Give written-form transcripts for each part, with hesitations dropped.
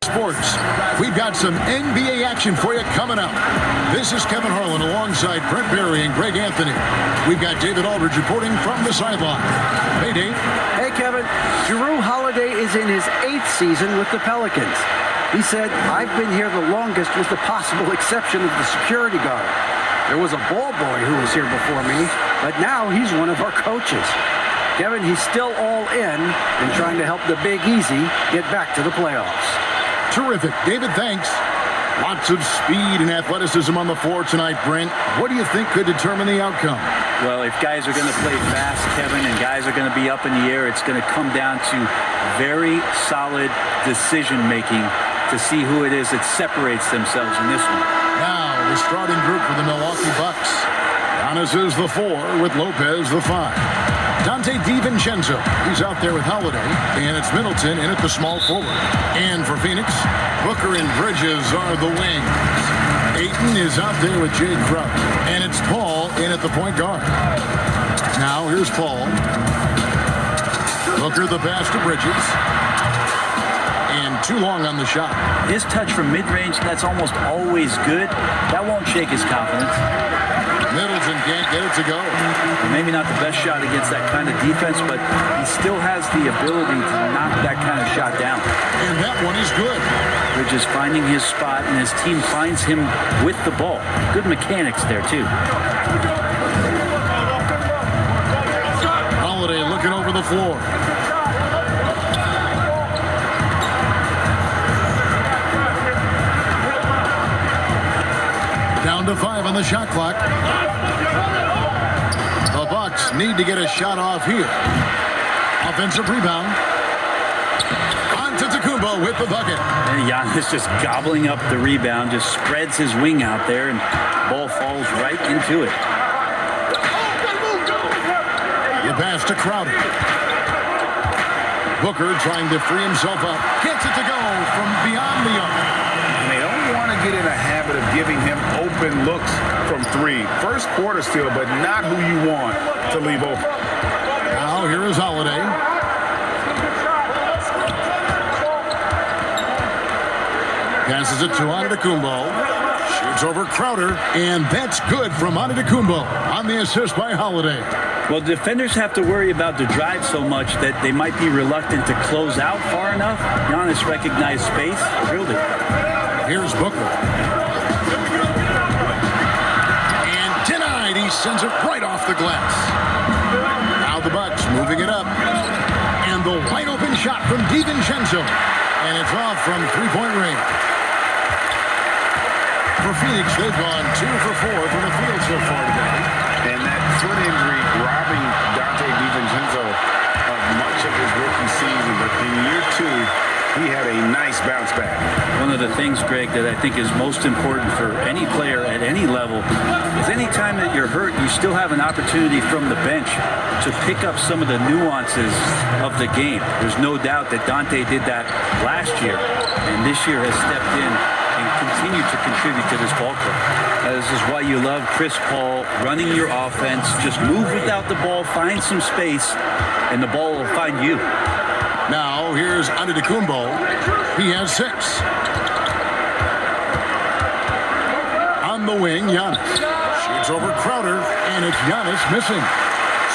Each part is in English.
Sports. We've got some NBA action for you coming up. This is Kevin Harlan alongside Brent Barry and Greg Anthony. We've got David Aldridge reporting from the sideline. Hey, Dave. Hey, Kevin. Jrue Holiday is in his 8th season with the Pelicans. He said, "I've been here the longest with the possible exception of the security guard. There was a ball boy who was here before me, but now he's one of our coaches." Kevin, he's still all in and trying to help the Big Easy get back to the playoffs. Terrific. David, thanks. Lots of speed and athleticism on the floor tonight, Brent. What do you think could determine the outcome? Well, if guys are going to play fast, Kevin, and guys are going to be up in the air, it's going to come down to very solid decision-making to see who it is that separates themselves in this one. Now, the starting group for the Milwaukee Bucks. Giannis is the 4 with Lopez the 5. Dante DiVincenzo, he's out there with Holiday, and it's Middleton in at the small forward. And for Phoenix, Booker and Bridges are the wings. Ayton is out there with Jay Crowder, and it's Paul in at the point guard. Now here's Paul. Booker the pass to Bridges. And too long on the shot. His touch from mid-range, that's almost always good. That won't shake his confidence. Middleton can't get it to go. Maybe not the best shot against that kind of defense, but he still has the ability to knock that kind of shot down. And that one is good. Bridges finding his spot, and his team finds him with the ball. Good mechanics there, too. Holiday looking over the floor. Down to 5 on the shot clock. The Bucks need to get a shot off here. Offensive rebound. Antetokounmpo with the bucket. And Giannis just gobbling up the rebound, just spreads his wing out there, and the ball falls right into it. The pass to Crowder. Booker trying to free himself up. Gets it to go from beyond the arc. And they don't want to get in a habit of giving him open looks from 3. First quarter still, but not who you want to leave open. Now here is Holiday. Passes it to Antetokounmpo. Shoots over Crowder, and that's good from Antetokounmpo on the assist by Holiday. Well, defenders have to worry about the drive so much that they might be reluctant to close out far enough. Giannis recognized space, drilled it. Here's Booker. And denied. He sends it right off the glass. Now the Bucks moving it up. And the wide open shot from DiVincenzo. And it's off from three-point range. For Phoenix, they've gone 2 for 4 from the field so far today. And that foot injury robbing Dante DiVincenzo of much of his rookie season. But in year 2, he had a nice bounce back. One of the things, Greg, that I think is most important for any player at any level is any time that you're hurt, you still have an opportunity from the bench to pick up some of the nuances of the game. There's no doubt that Dante did that last year, and this year has stepped in and continued to contribute to this ball club. This is why you love Chris Paul running your offense. Just move without the ball, find some space, and the ball will find you. Now, here's Antetokounmpo. He has 6. On the wing, Giannis. Shoots over Crowder, and it's Giannis missing.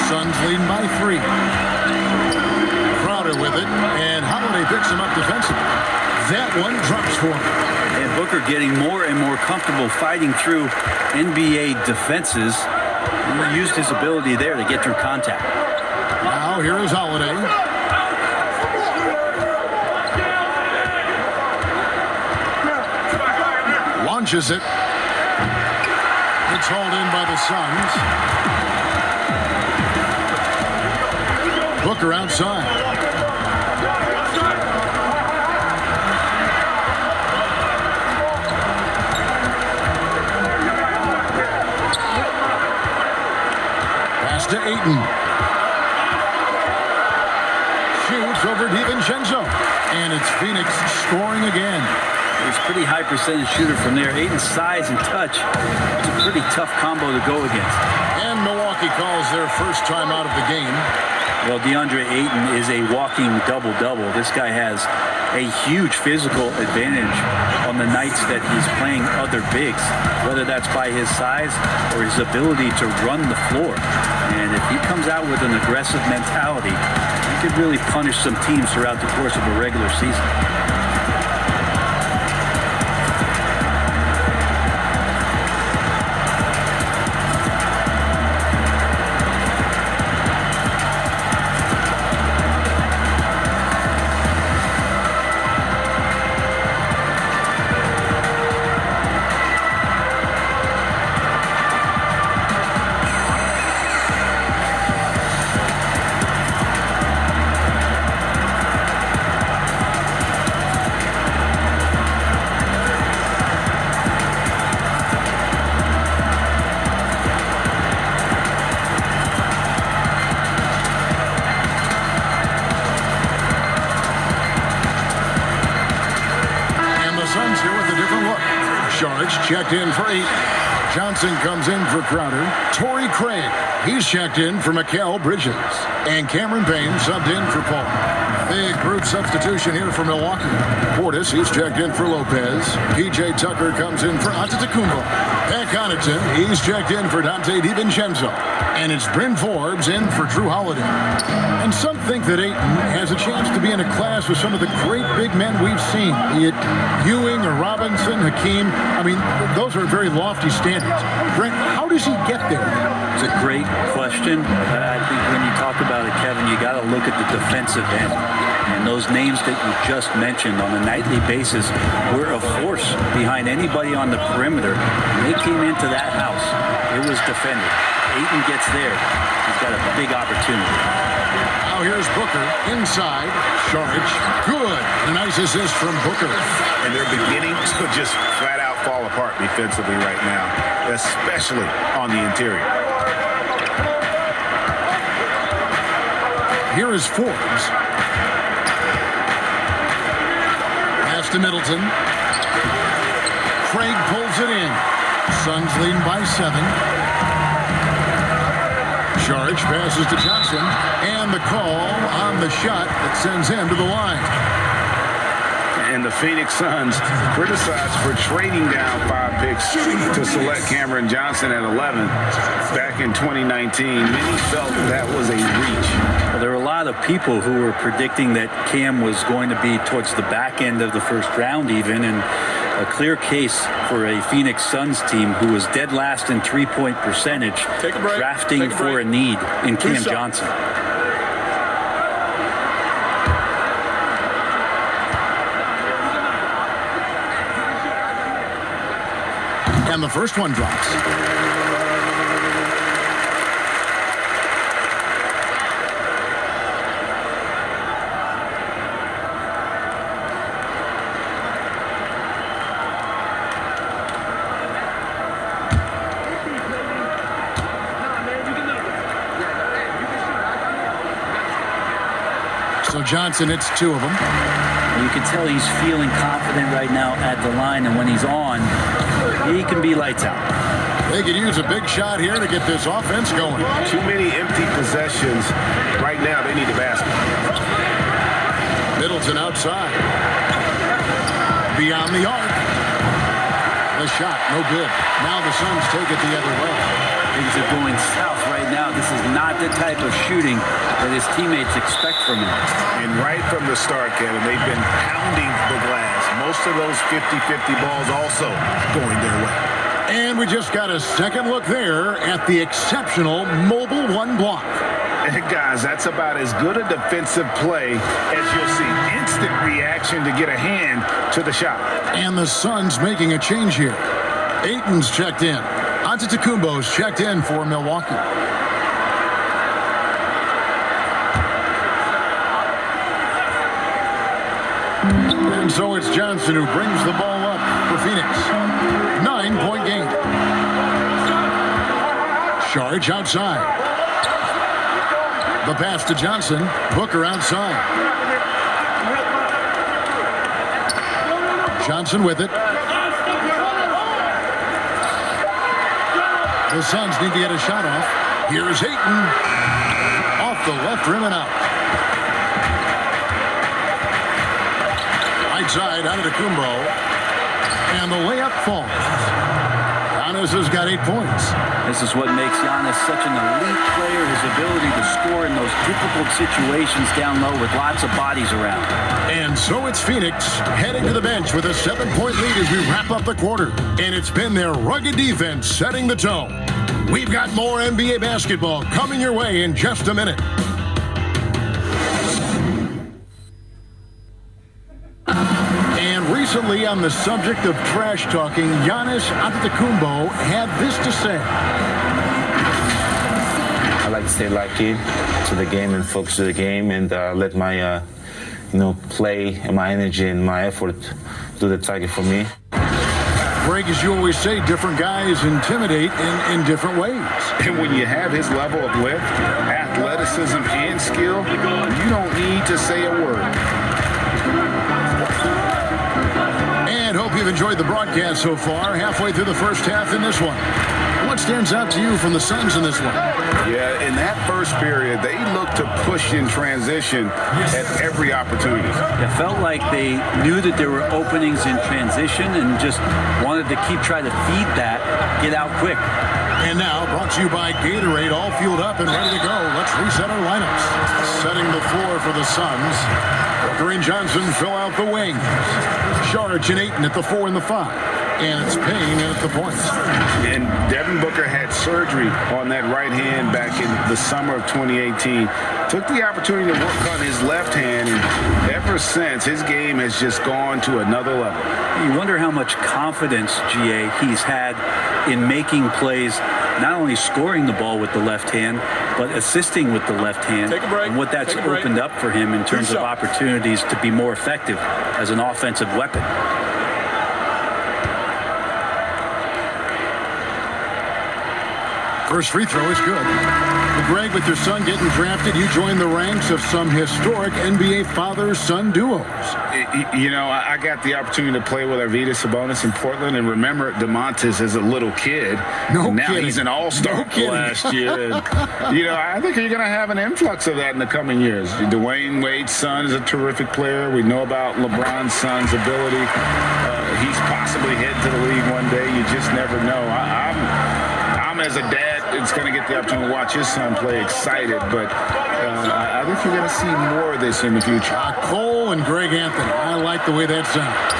Suns leading by 3. Crowder with it, and Holiday picks him up defensively. That one drops for him. And Booker getting more and more comfortable fighting through NBA defenses. And he used his ability there to get through contact. Now, here is Holiday. Launches it. It's hauled in by the Suns. Booker outside. Pass to Ayton. Shoots over DiVincenzo. And it's Phoenix scoring again. He's a pretty high percentage shooter from there. Ayton's size and touch, it's a pretty tough combo to go against. And Milwaukee calls their first time out of the game. Well, DeAndre Ayton is a walking double-double. This guy has a huge physical advantage on the nights that he's playing other bigs, whether that's by his size or his ability to run the floor. And if he comes out with an aggressive mentality, he could really punish some teams throughout the course of a regular season. Checked in for 8. Johnson comes in for Crowder. Torrey Craig, he's checked in for Mikal Bridges. And Cameron Payne subbed in for Paul. Big brute substitution here for Milwaukee. Portis, he's checked in for Lopez. P.J. Tucker comes in for Antetokounmpo. Pat Connaughton, he's checked in for Donte DiVincenzo. And it's Bryn Forbes in for Drew Holiday. And some think that Ayton has a chance to be in a class with some of the great big men we've seen, be it Ewing or Robinson, Hakeem. I mean, those are very lofty standards. Brent, how does he get there? It's a great question. I think when you talk about it, Kevin, you got to look at the defensive end. And those names that you just mentioned on a nightly basis were a force behind anybody on the perimeter. When they came into that house, it was defended. Ayton gets there. He's got a big opportunity. Now here's Booker inside. Saric, good. A nice assist from Booker. And they're beginning to just flat out fall apart defensively right now, especially on the interior. Here is Forbes. Pass to Middleton. Craig pulls it in. Suns leading by 7. Saric passes to Johnson, and the call on the shot that sends him to the line. And the Phoenix Suns criticized for trading down 5 picks to select Cameron Johnson at 11 back in 2019. Many felt that was a reach. Well, there were a lot of people who were predicting that Cam was going to be towards the back end of the first round even, and a clear case for a Phoenix Suns team who was dead last in three-point percentage, drafting for a need in Cam Johnson. And the first one drops. So Johnson, it's 2 of them. You can tell he's feeling confident right now at the line, and when he's on, he can be lights out. They could use a big shot here to get this offense going. Too many empty possessions. Right now, they need a basket. Middleton outside. Beyond the arc. The shot, no good. Now the Suns take it the other way. Things are going south right now. This is not the type of shooting that his teammates expect from him. And right from the start, Kevin, they've been pounding the glass. Most of those 50-50 balls also going their way. And we just got a second look there at the exceptional mobile 1 block. And guys, that's about as good a defensive play as you'll see. Instant reaction to get a hand to the shot. And the Suns making a change here. Ayton's checked in. Antetokounmpo's checked in for Milwaukee. And so it's Johnson who brings the ball up for Phoenix. 9-point game. Saric outside. The pass to Johnson. Booker outside. Johnson with it. The Suns need to get a shot off. Here's Ayton. Off the left rim and out. Right side, Antetokounmpo. And the layup falls. Giannis has got 8 points. This is what makes Giannis such an elite player, his ability to score in those difficult situations down low with lots of bodies around. And so it's Phoenix heading to the bench with a 7-point lead as we wrap up the quarter. And it's been their rugged defense setting the tone. We've got more NBA basketball coming your way in just a minute. And recently, on the subject of trash talking, Giannis Antetokounmpo had this to say. I like to stay locked in to the game and focus to the game and let my, play and my energy and my effort do the target for me. Greg, as you always say, different guys intimidate in different ways. And when you have his level of lift, athleticism, and skill, you don't need to say a word. And hope you've enjoyed the broadcast so far. Halfway through the first half in this one. What stands out to you from the Suns in this one? Yeah, in that first period, they looked to push in transition at every opportunity. It felt like they knew that there were openings in transition and just wanted to trying to feed that, get out quick. And now, brought to you by Gatorade, all fueled up and ready to go. Let's reset our lineups. Setting the floor for the Suns. Booker and Johnson fill out the wings. Saric and Ayton at the 4 and the 5. And it's Payne at the points. And Devin Booker had surgery on that right hand back in the summer of 2018. Took the opportunity to work on his left hand, and ever since, his game has just gone to another level. You wonder how much confidence, GA, he's had in making plays, not only scoring the ball with the left hand, but assisting with the left hand. And what that's opened up for him in terms of opportunities to be more effective as an offensive weapon. First free throw is good. Well, Greg, with your son getting drafted, you joined the ranks of some historic NBA father-son duos. I got the opportunity to play with Arvydas Sabonis in Portland, and remember DeMontis as a little kid. Now he's an all-star last year. And, I think you're going to have an influx of that in the coming years. Dwayne Wade's son is a terrific player. We know about LeBron's son's ability. He's possibly heading to the league one day. You just never know. I'm as a dad, it's going to get the opportunity to watch his son play excited, but I think you're going to see more of this in the future. Cole and Greg Anthony. I like the way that sounds.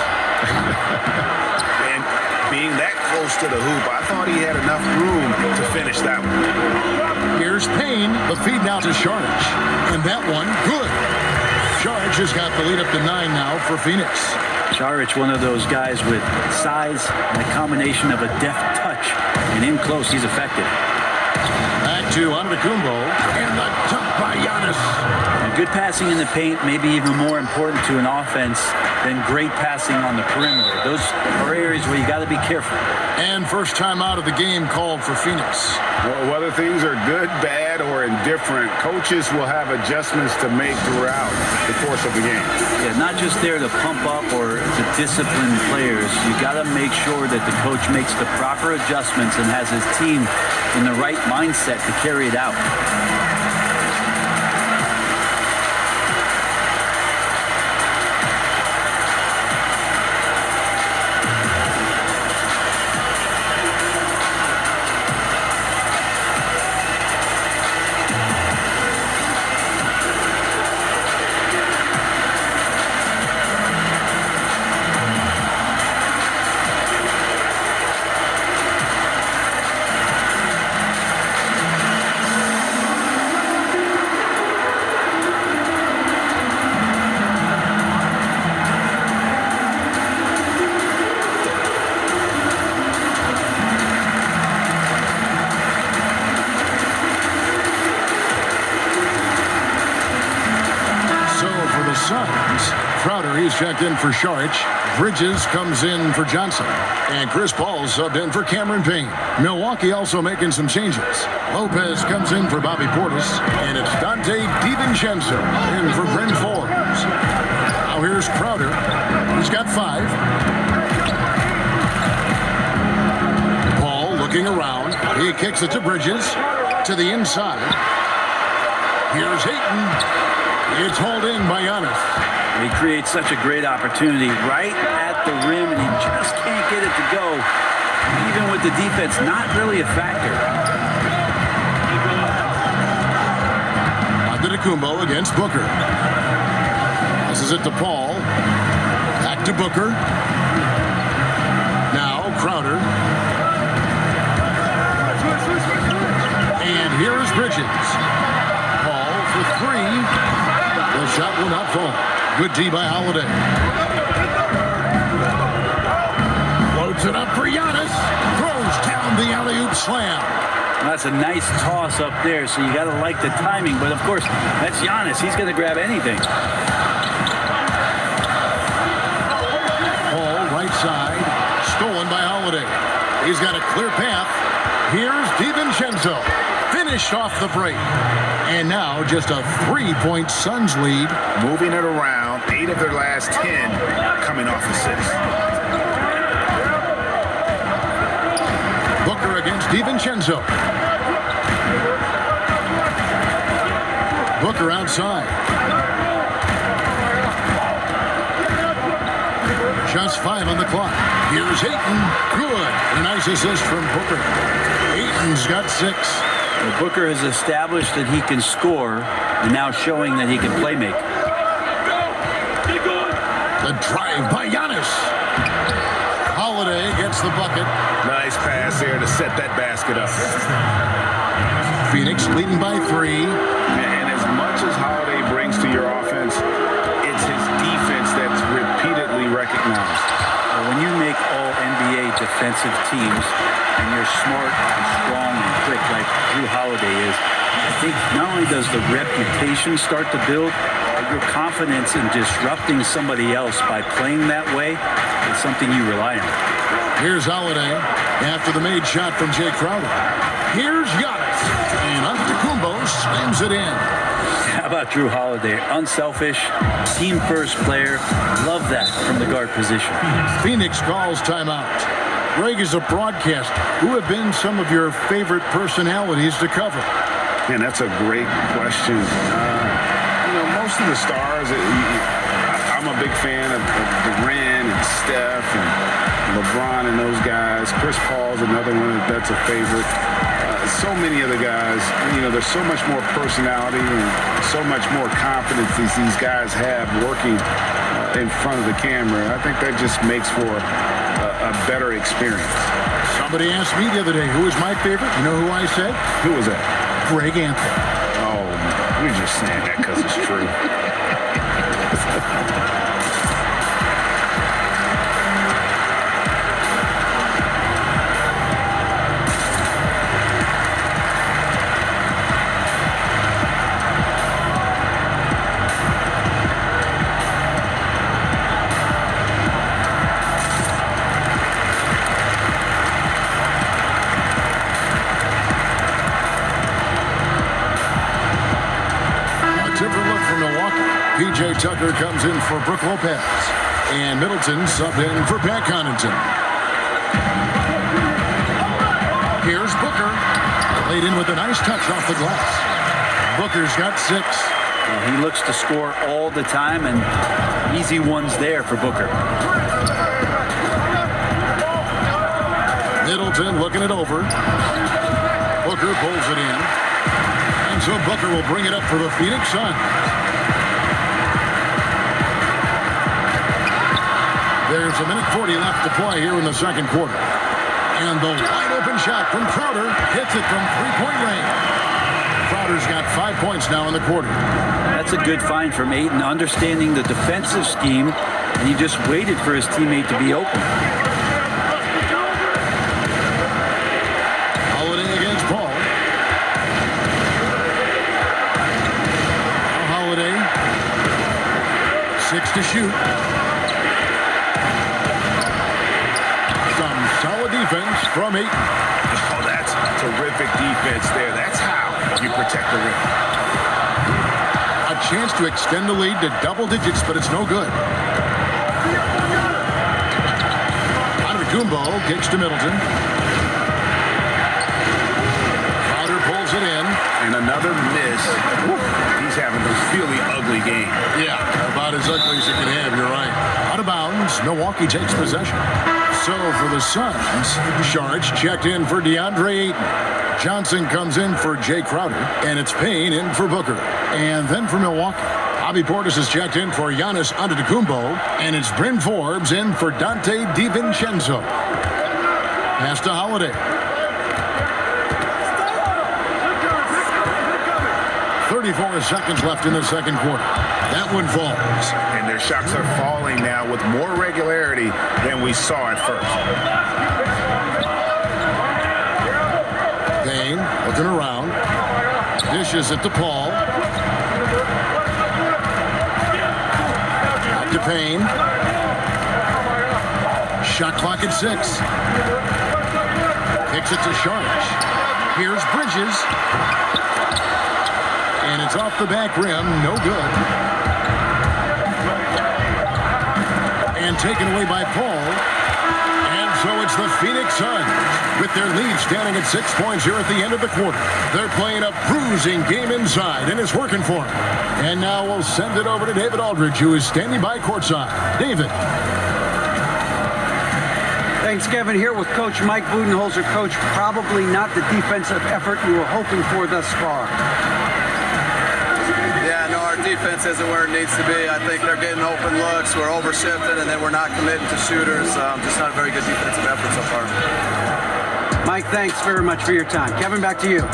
And being that close to the hoop, I thought he had enough room to finish that one. Here's Payne, the feed now to Saric. And that one, good. Saric has got the lead up to 9 now for Phoenix. Saric, one of those guys with size and a combination of a deft touch. And in close, he's effective. Back to Antetokounmpo, and the dunk by Giannis. And good passing in the paint may be even more important to an offense than great passing on the perimeter. Those are areas where you got to be careful. And first time out of the game called for Phoenix. Well, whether things are good, bad, or indifferent, coaches will have adjustments to make throughout the course of the game. Yeah, not just there to pump up or to discipline players. You got to make sure that the coach makes the proper adjustments and has his team in the right mindset to carry it out. He's checked in for Saric. Bridges comes in for Johnson. And Chris Paul subbed in for Cameron Payne. Milwaukee also making some changes. Lopez comes in for Bobby Portis. And it's Dante DiVincenzo in for Bryn Forbes. Now here's Crowder. He's got 5. Paul looking around. He kicks it to Bridges. To the inside. Here's Ayton. It's hauled in by Giannis. He creates such a great opportunity right at the rim, and he just can't get it to go. Even with the defense, not really a factor. Antetokounmpo against Booker. Passes it to Paul. Back to Booker. Now Crowder. And here is Bridges. Paul for three. The shot will not fall. Good D by Holiday. Loads it up for Giannis. Throws down the alley-oop slam. That's a nice toss up there, so you got to like the timing. But, of course, that's Giannis. He's going to grab anything. Paul, right side. Stolen by Holiday. He's got a clear path. Here's DiVincenzo. Finished off the break. And now just a 3-point Suns lead. Moving it around. 8 of their last 10 coming off assists. Booker against DiVincenzo. Booker outside. Just 5 on the clock. Here's Ayton. Good. A nice assist from Booker. Ayton's got 6. Well, Booker has established that he can score and now showing that he can play make. The drive by Giannis. Holiday gets the bucket. Nice pass there to set that basket up. Phoenix leading by 3. And as much as Holiday brings to your offense, it's his defense that's repeatedly recognized. Well, when you make all NBA defensive teams and you're smart and strong and quick like Drew Holiday is, I think not only does the reputation start to build, but your confidence in disrupting somebody else by playing that way is something you rely on. Here's Holiday after the made shot from Jay Crowder. Here's Giannis. And Antetokounmpo slams it in. How about Drew Holiday? Unselfish, team-first player. Love that from the guard position. Phoenix calls timeout. Greg, is a broadcaster. Who have been some of your favorite personalities to cover? Man, that's a great question. Most of the stars, I'm a big fan of Durant and Steph and LeBron and those guys. Chris Paul's another one that's a favorite. So many of the guys, there's so much more personality and so much more confidence these guys have working in front of the camera. I think that just makes for a better experience. Somebody asked me the other day, who is my favorite? You know who I said? Who was that? Greg Anthony. Oh, we're just saying that because it's true. P.J. Tucker comes in for Brook Lopez. And Middleton subbed in for Pat Connaughton. Here's Booker. Laid in with a nice touch off the glass. Booker's got 6. Well, he looks to score all the time, and easy ones there for Booker. Middleton looking it over. Booker pulls it in. And so Booker will bring it up for the Phoenix Suns. There's a minute 40 left to play here in the second quarter. And the wide open shot from Crowder hits it from three-point range. Crowder's got 5 points now in the quarter. That's a good find from Ayton, understanding the defensive scheme, and he just waited for his teammate to be open. Holiday against Paul. Now Holiday. 6 to shoot. Solid defense from Ayton. Oh, that's terrific defense there. That's how you protect the rim. A chance to extend the lead to double digits, but it's no good. Antetokounmpo kicks to Middleton. Crowder pulls it in. And another miss this, he's having a really ugly game. Yeah, about as ugly as you can have, you're right. Out of bounds, Milwaukee takes possession. So for the Suns, Sharge checked in for DeAndre Ayton. Johnson comes in for Jay Crowder, and it's Payne in for Booker. And then for Milwaukee, Bobby Portis is checked in for Giannis Antetokounmpo, and it's Bryn Forbes in for Dante DiVincenzo. Pass to Holiday. 34 seconds left in the second quarter. That one falls. And their shots are falling now with more regularity than we saw at first. Payne looking around. Dishes it to Paul. Up to Payne. Shot clock at 6. Kicks it to Sharge. Here's Bridges. And it's off the back rim. No good. And taken away by Paul. And so it's the Phoenix Suns with their lead standing at 6 points here at the end of the quarter. They're playing a bruising game inside, and it's working for them. And now we'll send it over to David Aldridge, who is standing by courtside. David. Thanks, Kevin. Here with Coach Mike Budenholzer. Coach, probably not the defensive effort you were hoping for thus far. Yeah, no, our defense isn't where it needs to be. I think they're getting open looks. We're overshifting, and then we're not committing to shooters. Just not a very good defensive effort so far. Mike, thanks very much for your time. Kevin, back to you.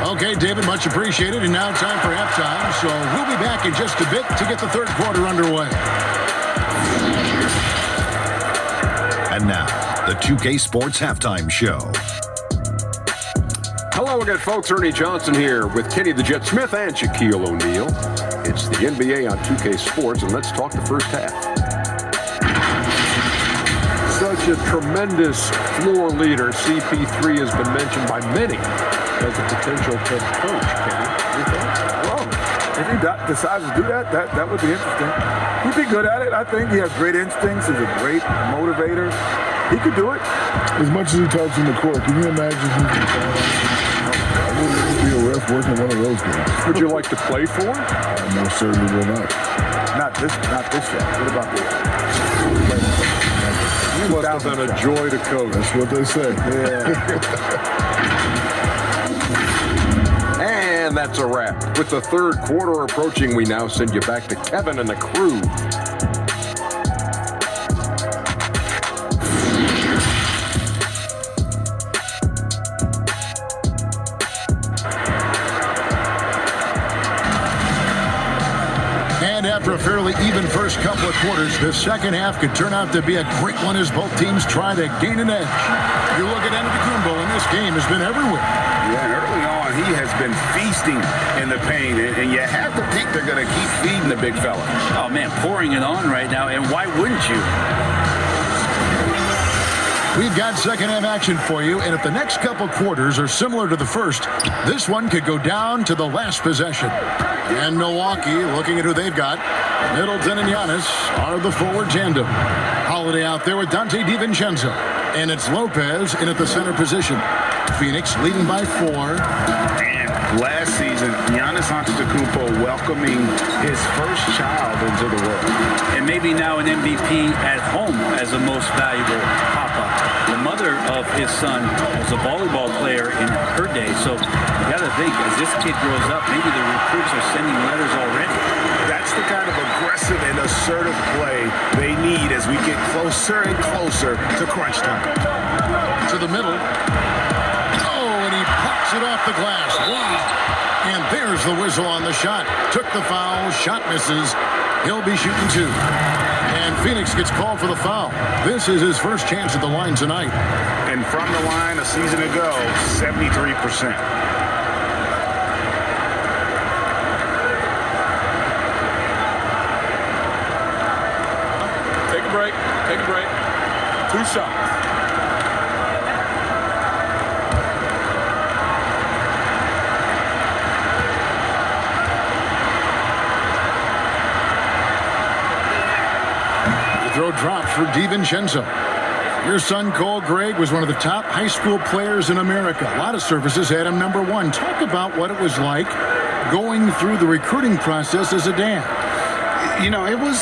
Okay, David, much appreciated. And now time for halftime. So we'll be back in just a bit to get the third quarter underway. And now, the 2K Sports Halftime Show. Hello again, folks. Ernie Johnson here with Kenny the Jet Smith and Shaquille O'Neal. It's the NBA on 2K Sports, and let's talk the first half. Such a tremendous floor leader. CP3 has been mentioned by many as a potential head coach. Kenny, your thoughts? Well, if he decides to do that, that would be interesting. He'd be good at it. I think he has great instincts. He's a great motivator. He could do it. As much as he talks in the court, can you imagine I wouldn't be a ref working one of those games. Would you like to play for him? I most certainly will not. Not this shot. What about this? You must have been a joy to coach. That's what they say. Yeah. And that's a wrap. With the third quarter approaching, we now send you back to Kevin and the crew. After a fairly even first couple of quarters, the second half could turn out to be a great one as both teams try to gain an edge. You look at Antetokounmpo, and this game has been everywhere. Yeah, and early on, he has been feasting in the paint, and you have to think they're going to keep feeding the big fella. Oh, man, pouring it on right now, and why wouldn't you? We've got second half action for you, and if the next couple quarters are similar to the first, this one could go down to the last possession. And Milwaukee, looking at who they've got, Middleton and Giannis are the forward tandem. Holiday out there with Dante DiVincenzo, and it's Lopez in at the center position. Phoenix leading by 4. And last season, Giannis Antetokounmpo welcoming his first child into the world. And maybe now an MVP at home as the most valuable pop-up. The mother of his son was a volleyball player in her day. So you got to think, as this kid grows up, maybe the recruits are sending letters already. That's the kind of aggressive and assertive play they need as we get closer and closer to crunch time. To the middle. Oh, and he pops it off the glass. Wow. And there's the whistle on the shot. Took the foul. Shot misses. He'll be shooting 2. And Phoenix gets called for the foul. This is his first chance at the line tonight. And from the line a season ago, 73%. Take a break. 2 shots. Throw drops for DiVincenzo. Your son, Cole Gregg, was one of the top high school players in America. A lot of services had him number 1. Talk about what it was like going through the recruiting process as a dad? You know, it was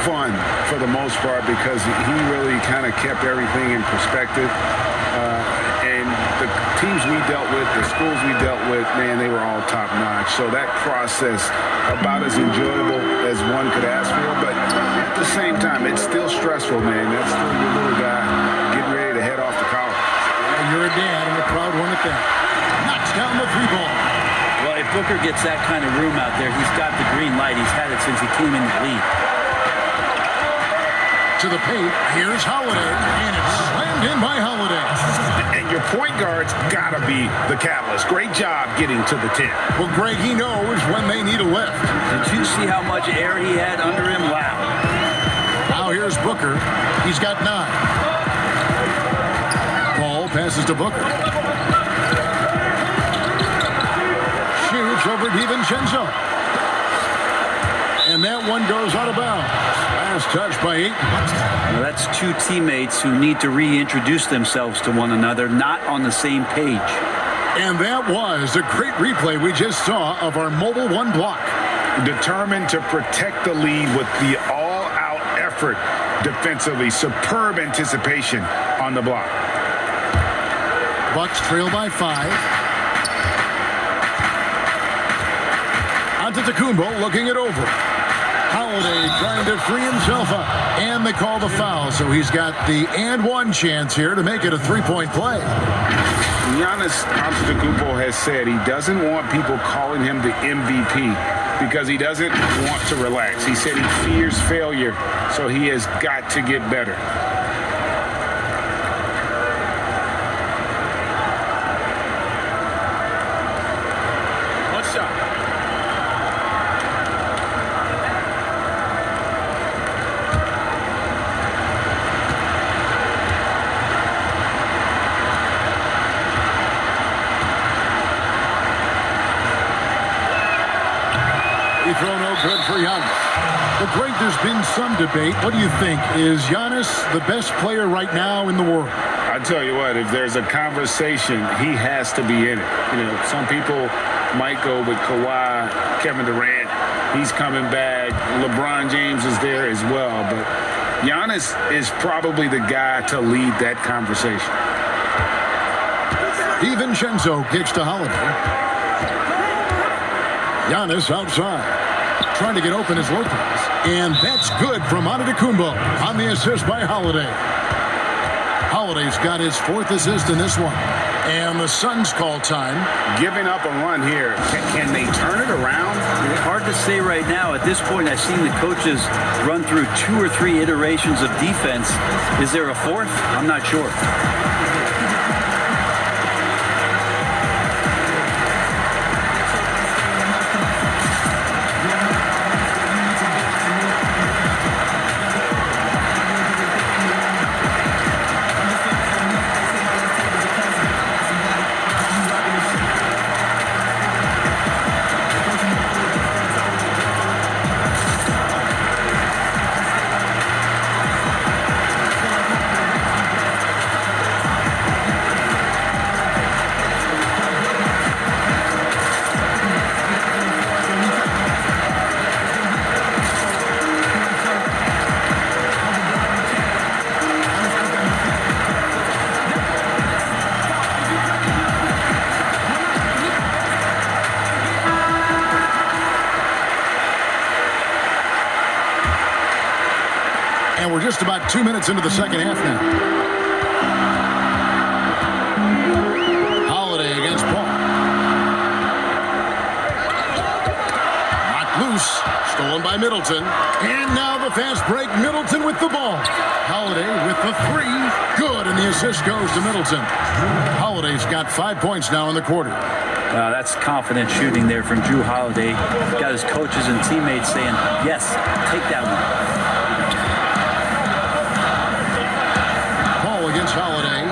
fun for the most part because he really kind of kept everything in perspective. And the teams we dealt with, the schools we dealt with, man, they were all top-notch. So that process, about as enjoyable as one could ask for. But at the same time, it's still stressful, man. That's still your little guy getting ready to head off to college. And you're a dad and a proud one at that. Knocks down the 3-ball. Well, if Booker gets that kind of room out there, he's got the green light. He's had it since he came in the league. To the paint, here's Holiday, and it's slammed in by Holiday. And your point guard's got to be the catalyst. Great job getting to the 10. Well, Greg, he knows when they need a lift. Did you see how much air he had under him? Wow. Now here's Booker. He's got 9. Paul passes to Booker. Shoots over DiVincenzo. And that one goes out of bounds. Last touch by Ayton. Well, that's two teammates who need to reintroduce themselves to one another, not on the same page. And that was a great replay we just saw of our Mobile One block. Determined to protect the lead with the all-out effort defensively. Superb anticipation on the block. Bucks trail by 5. Antetokounmpo looking it over. Holiday trying to free himself up. And they call the foul, so he's got the and one chance here to make it a 3-point play. Giannis Antetokounmpo has said he doesn't want people calling him the MVP because he doesn't want to relax. He said he fears failure, so he has got to get better. Throw no good for Giannis. But Greg, there's been some debate. What do you think? Is Giannis the best player right now in the world? I tell you what, if there's a conversation, he has to be in it. You know, some people might go with Kawhi, Kevin Durant. He's coming back. LeBron James is there as well. But Giannis is probably the guy to lead that conversation. DiVincenzo kicks to Holiday. Giannis outside. Trying to get open is Lopez. And that's good from Antetokounmpo on the assist by Holiday. Holiday's got his 4th assist in this one. And the Suns call time. Giving up a run here. Can they turn it around? It's hard to say right now. At this point, I've seen the coaches run through 2 or 3 iterations of defense. Is there a 4th? I'm not sure. And we're just about 2 minutes into the second half now. Holiday against Paul. Knocked loose. Stolen by Middleton. And now the fast break. Middleton with the ball. Holiday with the 3. Good. And the assist goes to Middleton. Holiday's got 5 points now in the quarter. That's confident shooting there from Jrue Holiday. Got his coaches and teammates saying, yes, take that one. Against Holiday.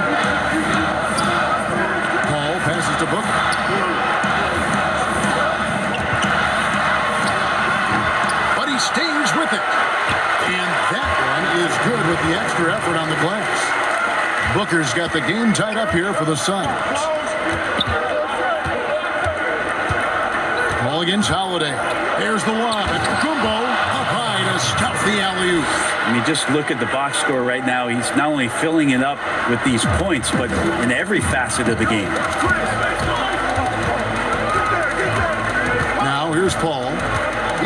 Paul passes to Booker. But he stays with it. And that one is good with the extra effort on the glass. Booker's got the game tied up here for the Suns. Ball against Holiday. There's the lob. Kumbo up high to stuff the alley-oop. I mean, just look at the box score right now. He's not only filling it up with these points, but in every facet of the game. Now here's Paul.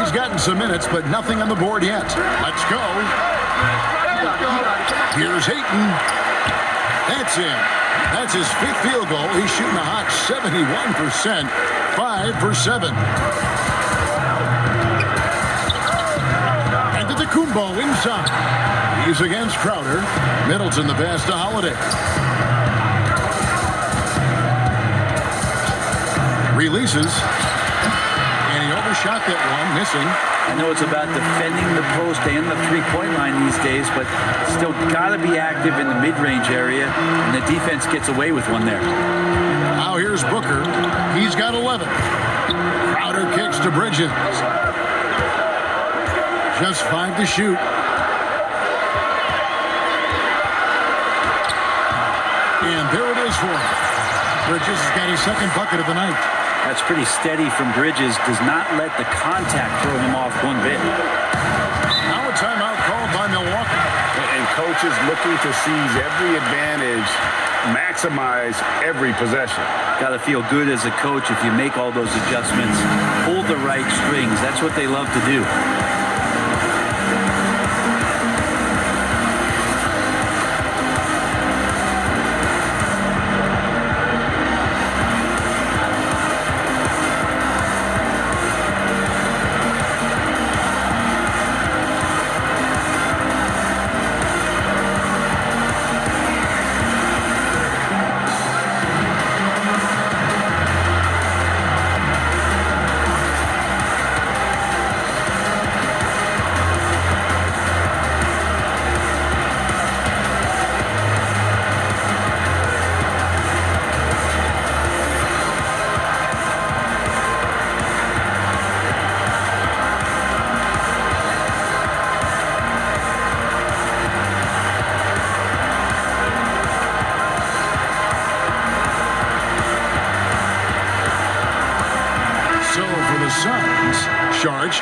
He's gotten some minutes, but nothing on the board yet. Let's go. Here's Hayton. That's in. That's his 5th field goal. He's shooting a hot 71%. 5 for 7. And to the Kumbo inside. He's against Crowder. Middleton the pass to Holiday. Releases. And he overshot that one, missing. I know it's about defending the post and the three-point line these days, but still got to be active in the mid-range area, and the defense gets away with one there. Now here's Booker. He's got 11. Crowder kicks to Bridges. Just 5 to shoot. And there it is for him. Bridges has got his 2nd bucket of the night. That's pretty steady from Bridges. Does not let the contact throw him off one bit. Now a timeout called by Milwaukee. And coaches looking to seize every advantage, maximize every possession. Got to feel good as a coach if you make all those adjustments. Pull the right strings. That's what they love to do.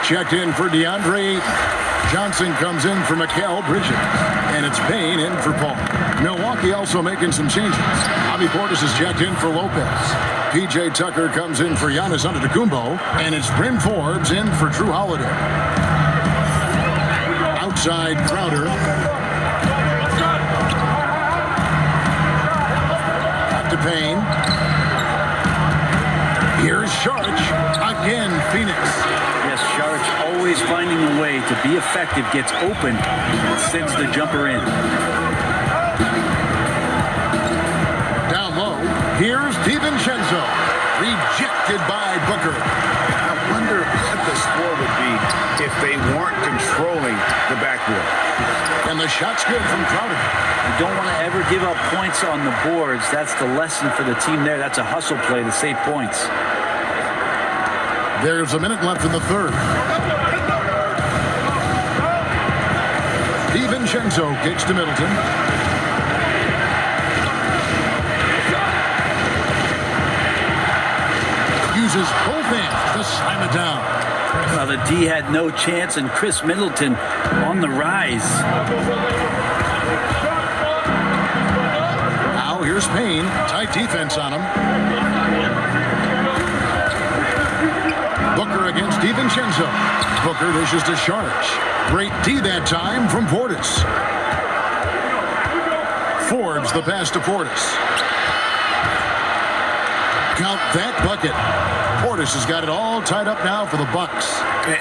Checked in for DeAndre Ayton. Johnson comes in for Mikal Bridges. And it's Payne in for Paul. Milwaukee also making some changes. Bobby Portis is checked in for Lopez. P.J. Tucker comes in for Giannis Antetokounmpo. And it's Bryn Forbes in for Drew Holiday. Outside Crowder. Back to Payne. Here's Sharch. Again, Phoenix. Yes, Sharch always finding a way to be effective, gets open, and sends the jumper in. Down low, here's DiVincenzo. Rejected by Booker. I wonder what the score would be if they weren't controlling the backboard. And the shot's good from Crowder. You don't want to ever give up points on the boards. That's the lesson for the team there. That's a hustle play to save points. There's a minute left in the 3rd. DiVincenzo kicks to Middleton. Uses both hands to slam it down. Well, the D had no chance, and Chris Middleton on the rise. Now here's Payne. Tight defense on him. Booker against DiVincenzo. Booker dishes to Sharch. Great D that time from Portis. Forbes the pass to Portis. Count that bucket. Portis has got it all tied up now for the Bucks.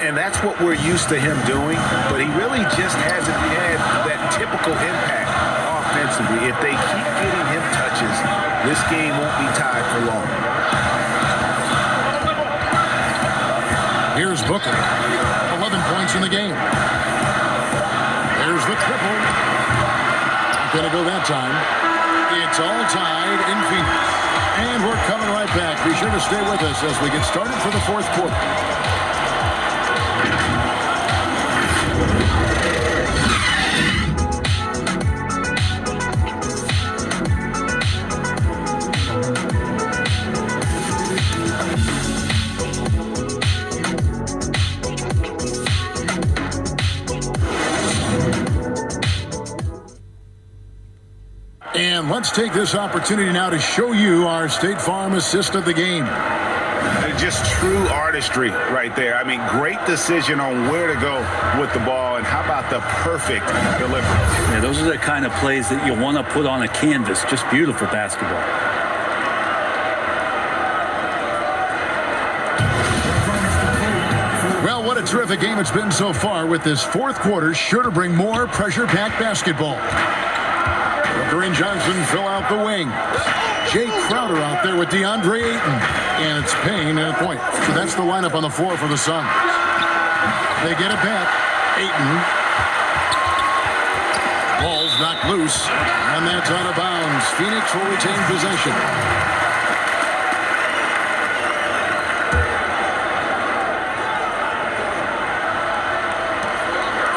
And that's what we're used to him doing, but he really just hasn't had that typical impact offensively. If they keep getting him touches, this game won't be tied for long. Here's Booker. 11 points in the game. There's the triple. Not going to go that time. It's all tied in Phoenix. And we're coming right back. Be sure to stay with us as we get started for the 4th quarter. And let's take this opportunity now to show you our State Farm assist of the game. Just true artistry right there. I mean, great decision on where to go with the ball, and how about the perfect delivery? Yeah, those are the kind of plays that you want to put on a canvas. Just beautiful basketball. Well, what a terrific game it's been so far, with this fourth quarter sure to bring more pressure-packed basketball. Booker and Johnson fill out the wing. Jay Crowder out there with DeAndre Ayton. And it's Payne and a point. So that's the lineup on the floor for the Suns. They get it back. Ayton. Ball's knocked loose. And that's out of bounds. Phoenix will retain possession.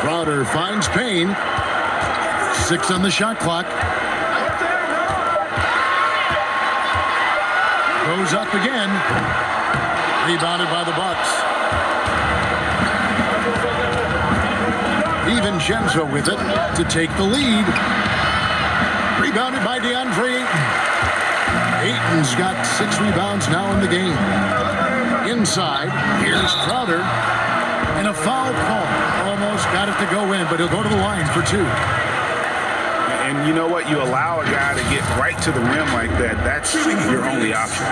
Crowder finds Payne. 6 on the shot clock. Goes up again. Rebounded by the Bucks. DiVincenzo with it to take the lead. Rebounded by DeAndre Ayton. Ayton's got 6 rebounds now in the game. Inside, here's Crowder. And a foul call. Almost got it to go in, but he'll go to the line for 2. And you know what? You allow a guy to get right to the rim like that. That's your only option.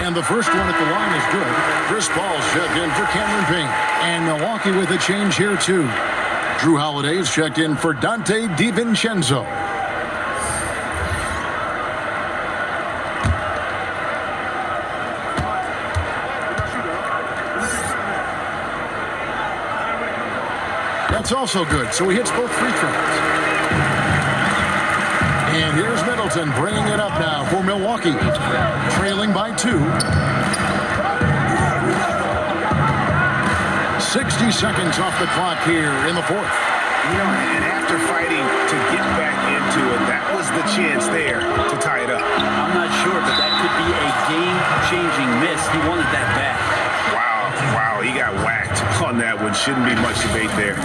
And the first one at the line is good. Chris Paul's checked in for Cameron Payne. And Milwaukee with a change here, too. Drew Holiday is checked in for Dante DiVincenzo. That's also good, so he hits both free throws. And here's Middleton bringing it up now for Milwaukee. Trailing by 2. 60 seconds off the clock here in the fourth. You know, and after fighting to get back into it, that was the chance there to tie it up. I'm not sure, but that could be a game-changing miss. He wanted that back. Wow, he got whacked on that one. Shouldn't be much debate there.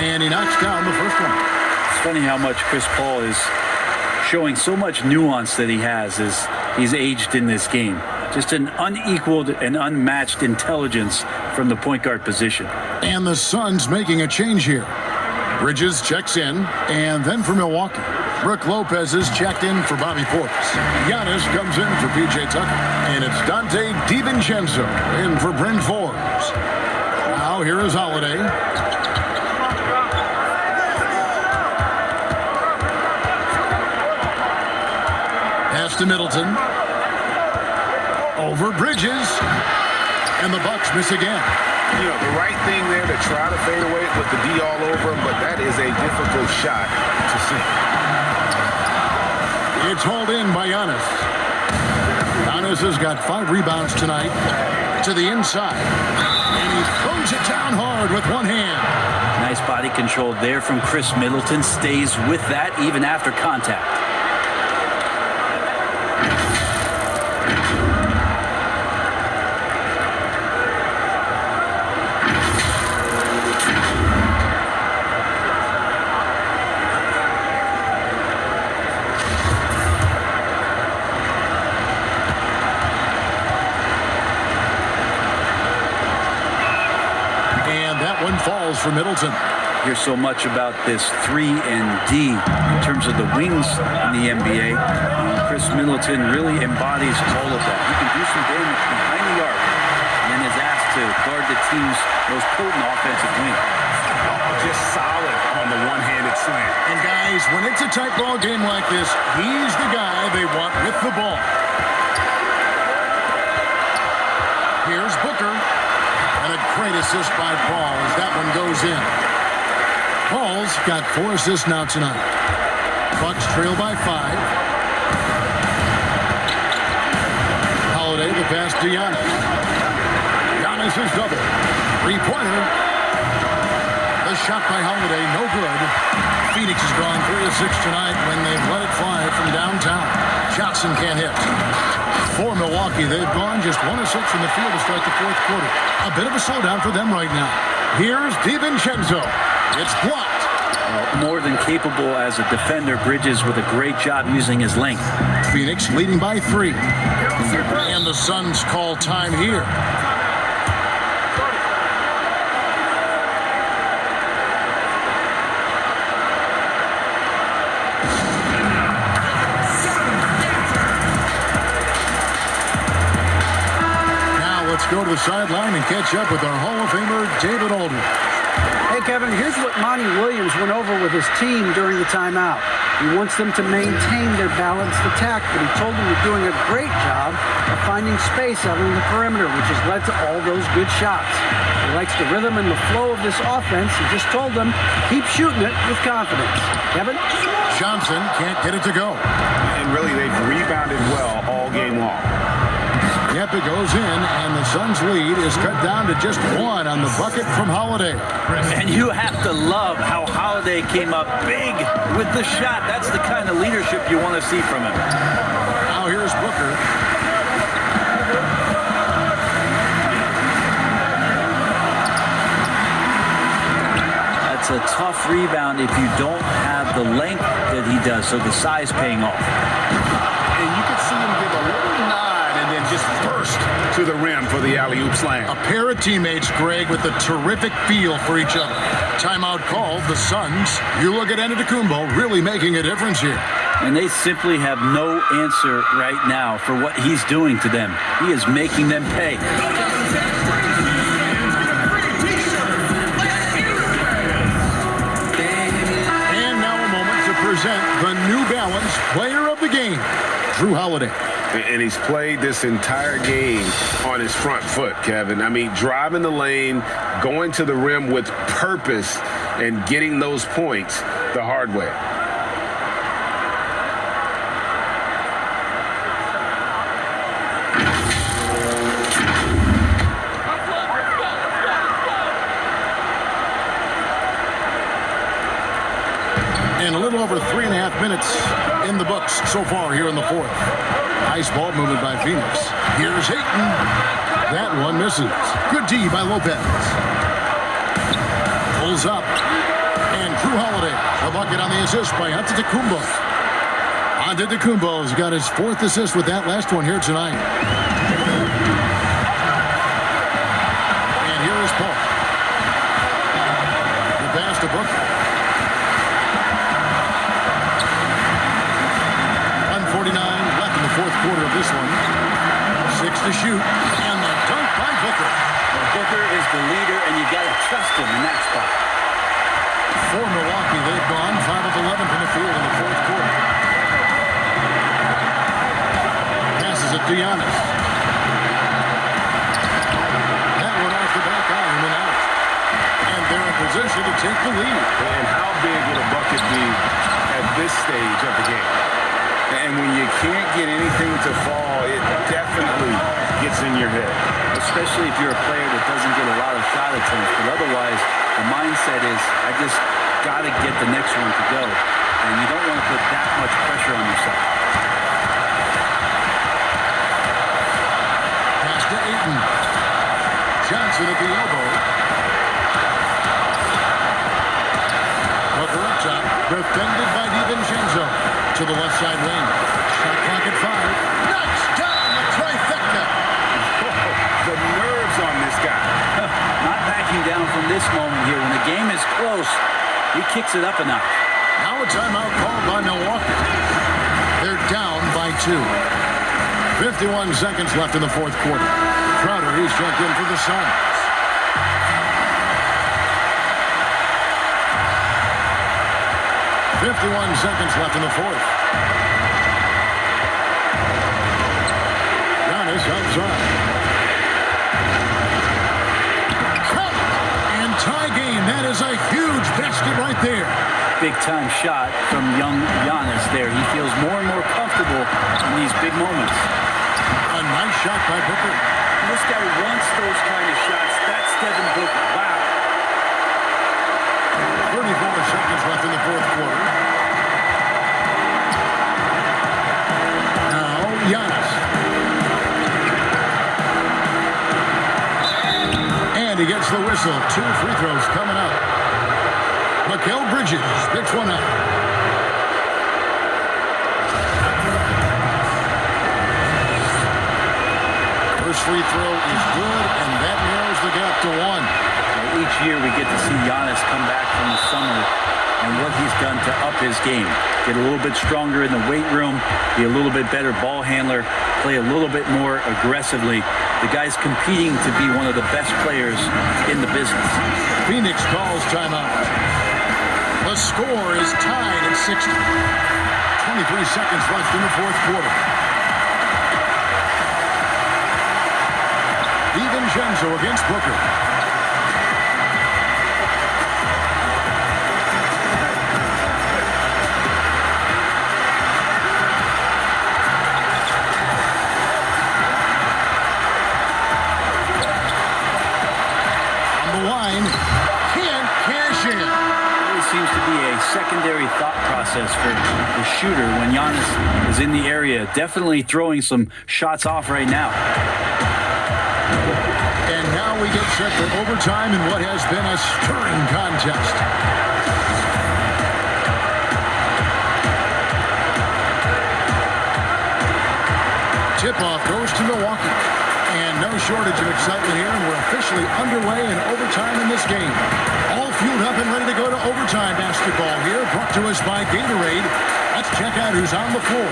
And he knocks down the first one. It's funny how much Chris Paul is showing so much nuance that he has as he's aged in this game. Just an unequaled and unmatched intelligence from the point guard position. And the Suns making a change here. Bridges checks in, and then for Milwaukee, Brook Lopez is checked in for Bobby Portis. Giannis comes in for P.J. Tucker. And it's Dante DiVincenzo in for Bryn Forbes. Now here is Holiday. Pass to Middleton. Over Bridges. And the Bucks miss again. You know, the right thing there to try to fade away with the D all over him, but that is a difficult shot to see. It's hauled in by Giannis. Giannis has got 5 rebounds tonight. To the inside. And he throws it down hard with one hand. Nice body control there from Chris Middleton. Stays with that even after contact. Falls for Middleton. Hear so much about this 3 and D in terms of the wings in the NBA. Chris Middleton really embodies all of that. He can do some damage behind the arc and then is asked to guard the team's most potent offensive wing. Just solid on the when it's a tight ball game like this, he's the guy they want with the ball. Here's Booker. And a great assist by Paul as that one goes in. Paul's got 4 assists now tonight. Bucks trail by 5. Holiday, the pass to Giannis. Giannis is double. 3-pointer. The shot by Holiday, no good. Phoenix has gone 3 of 6 tonight when they've let it fly from downtown. Johnson can't hit. For Milwaukee, they've gone just 1 of 6 from the field to start the 4th quarter. A bit of a slowdown for them right now. Here's DiVincenzo. It's blocked. More than capable as a defender. Bridges with a great job using his length. Phoenix leading by 3. And the Suns call time here. Go to the sideline and catch up with our Hall of Famer, David Aldridge. Hey, Kevin, here's what Monty Williams went over with his team during the timeout. He wants them to maintain their balanced attack, but he told them they're doing a great job of finding space out on the perimeter, which has led to all those good shots. He likes the rhythm and the flow of this offense. He just told them, keep shooting it with confidence. Kevin? Johnson can't get it to go. And really, they've rebounded well all game long. Yep, it goes in, and the Suns' lead is cut down to just 1 on the bucket from Holiday. And you have to love how Holiday came up big with the shot. That's the kind of leadership you want to see from him. Now here's Booker. That's a tough rebound if you don't have the length that he does, so the size paying off. And you can see him give a little nod and then just burst to the rim for the alley-oop slam. A pair of teammates, Greg, with a terrific feel for each other. Timeout called, the Suns. You look at Antetokounmpo really making a difference here. And they simply have no answer right now for what he's doing to them. He is making them pay. And now a moment to present the New Balance Player of the Game, Drew Holiday. And he's played this entire game on his front foot, Kevin. I mean, driving the lane, going to the rim with purpose, and getting those points the hard way. And a little over 3.5 minutes in the books so far here in the 4th. Nice ball movement by Phoenix. Here's Ayton. That one misses. Good D by Lopez. Pulls up. And Drew Holiday. The bucket on the assist by Antetokounmpo. Antetokounmpo's got his 4th assist with that last one here tonight. And here is Paul. The pass to Booker. 1:49 left in the 4th quarter of this one. 6 to shoot. And the dunk by Booker. Well, Booker is the leader, and you got to trust him in that spot. For Milwaukee, they've gone 5 of 11 from the field in the 4th quarter. Passes it to Giannis. That one off the back iron and out. And they're in position to take the lead. And how big would a bucket be at this stage of the game? And when you can't get anything to fall, it definitely gets in your head. Especially if you're a player that doesn't get a lot of shot attempts. But otherwise, the mindset is, I just got to get the next one to go. And you don't want to put that much pressure on yourself. Pass to Ayton. Johnson at the elbow. Booker up top. Defended by DiVincenzo. To the left side wing. Shot clock at 5. Knocks down the trifecta. The nerves on this guy. Not backing down from this moment here. When the game is close, he kicks it up a notch. Now a timeout called by Milwaukee. They're down by 2. 51 seconds left in the 4th quarter. Crowder, he's checked in for the Suns. 51 seconds left in the fourth. Giannis outside. Cut! And tie game. That is a huge basket right there. Big-time shot from young Giannis there. He feels more and more comfortable in these big moments. A nice shot by Booker. This guy wants those kind of shots. That's Devin Booker. Wow. 34 seconds left in the fourth quarter. Now, Giannis. And he gets the whistle. 2 free throws coming up. Mikal Bridges picks one up. First free throw is good, and that narrows the gap to 1. Each year we get to see Giannis come back from the summer and what he's done to up his game. Get a little bit stronger in the weight room, be a little bit better ball handler, play a little bit more aggressively. The guy's competing to be one of the best players in the business. Phoenix calls timeout. The score is tied at 60. 23 seconds left in the fourth quarter. DiVincenzo against Booker. On the line, can't cash in. Seems to be a secondary thought process for the shooter when Giannis is in the area. Definitely throwing some shots off right now. And now we get set for overtime in what has been a stirring contest. Tip-off goes to Milwaukee. And no shortage of excitement here, and we're officially underway in overtime in this game. All fueled up and ready to go to overtime basketball here, brought to us by Gatorade. Let's check out who's on the floor.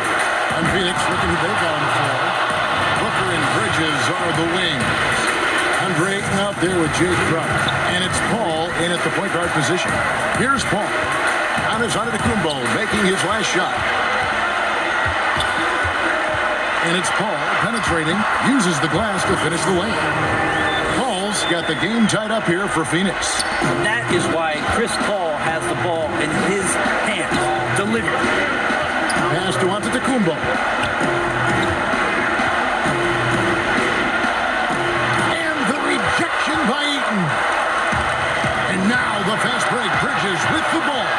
And Phoenix looking who they've got on the floor. Booker and Bridges are the wings. Andre Ayton out there with Jake Crowder. And it's Paul in at the point guard position. Here's Paul. Giannis Antetokounmpo making his last shot. And it's Paul penetrating, uses the glass to finish the lane. Paul's got the game tied up here for Phoenix. That is why Chris Paul has the ball in his hands. Delivered. Pass to Antetokounmpo. And the rejection by Ayton. And now the fast break. Bridges with the ball.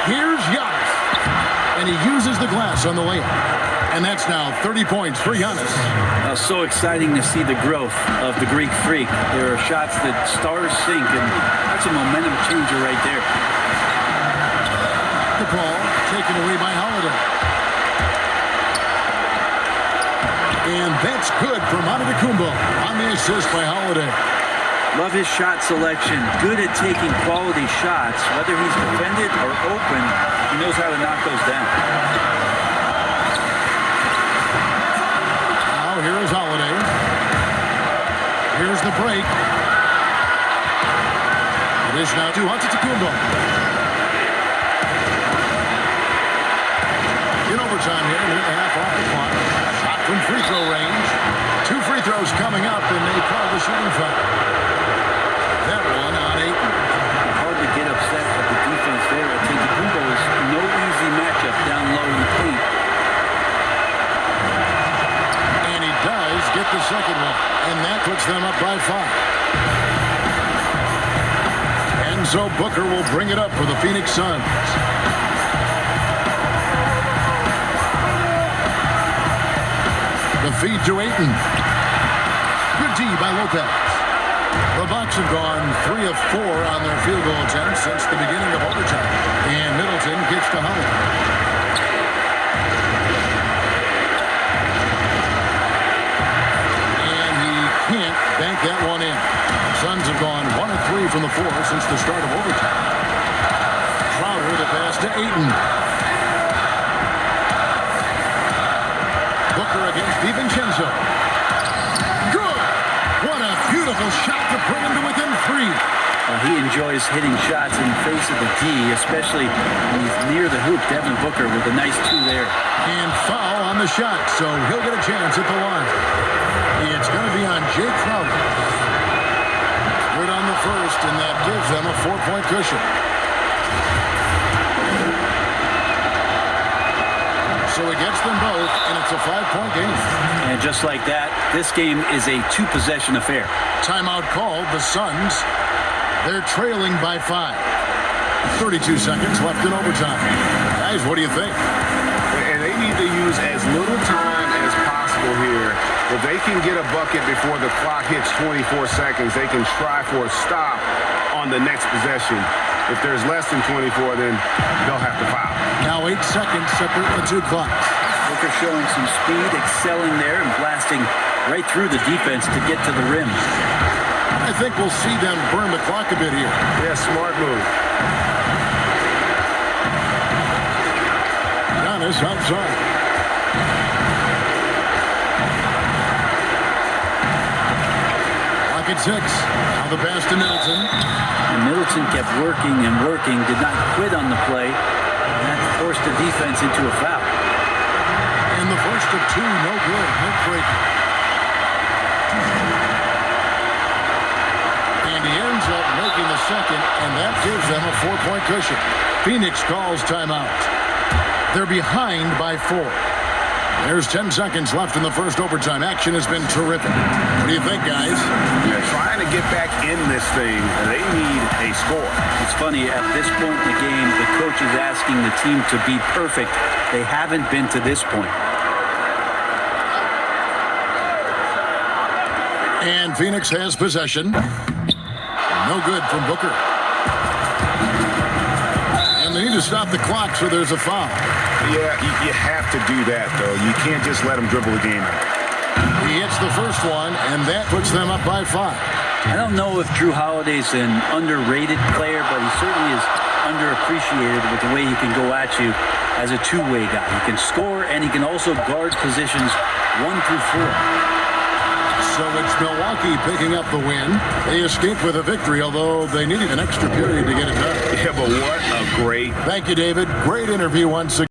Here's Giannis. And he uses the glass on the layup. And that's now 30 points for Giannis. So exciting to see the growth of the Greek Freak. There are shots that stars sink, and that's a momentum changer right there. The ball taken away by Holiday. And that's good from Antetokounmpo on the assist by Holiday. Love his shot selection. Good at taking quality shots. Whether he's defended or open, he knows how to knock those down. Now here is Holiday. Here's the break. It is now to Antetokounmpo. In overtime here, a minute and a half off the clock. Shot from free throw range. 2 free throws coming up, and they call the shooting foul. That one on Ayton. Hard to get upset at the defense there. Antetokounmpo is no easy matchup down low in the paint. And he does get the second one, and that puts them up by 5. And so Booker will bring it up for the Phoenix Suns. The feed to Ayton. Good D by Lopez. The Bucks have gone 3 of 4 on their field goal attempts since the beginning of overtime. And Middleton kicks to Holiday. And he can't bank that one in. The Suns have gone 1 of 3 from the floor since the start of overtime. Crowder the pass to Ayton. Booker against DiVincenzo. Good! What a beautiful shot to bring him to within 3. He enjoys hitting shots in the face of the D, especially when he's near the hoop. Devin Booker with a nice 2 there. And foul on the shot, so he'll get a chance at the line. It's going to be on Jay Crowder. Good on the first, and that gives them a 4-point cushion. So he gets them both, and it's a 5-point game. And just like that, this game is a 2-possession affair. Timeout called. The Suns, they're trailing by 5. 32 seconds left in overtime. Guys, what do you think? And they need to use as little time as possible here. If they can get a bucket before the clock hits 24 seconds, they can try for a stop on the next possession. If there's less than 24, then they'll have to foul. Now 8 seconds separate the two clocks. Booker showing some speed, excelling there, and blasting right through the defense to get to the rim. I think we'll see them burn the clock a bit here. Yeah, smart move. Giannis outside. Clock at 6. Now the pass to Middleton. And Middleton kept working and working, did not quit on the play, and that forced the defense into a foul. And the first of 2, no good. Heartbreaking. And he ends up making the second, and that gives them a 4-point cushion. Phoenix calls timeout. They're behind by 4. There's 10 seconds left in the first overtime. Action has been terrific. What do you think, guys? They're trying to get back in this thing, and they need a score. It's funny, at this point in the game, the coach is asking the team to be perfect. They haven't been to this point. And Phoenix has possession. No good from Booker. And they need to stop the clock, so there's a foul. Yeah, you have to do that, though. You can't just let them dribble the game out. He hits the first one, and that puts them up by 5. I don't know if Drew Holiday's an underrated player, but he certainly is underappreciated with the way he can go at you as a two-way guy. He can score, and he can also guard positions 1 through 4. So it's Milwaukee picking up the win. They escaped with a victory, although they needed an extra period to get it done. Yeah, but what a great... Thank you, David. Great interview once again.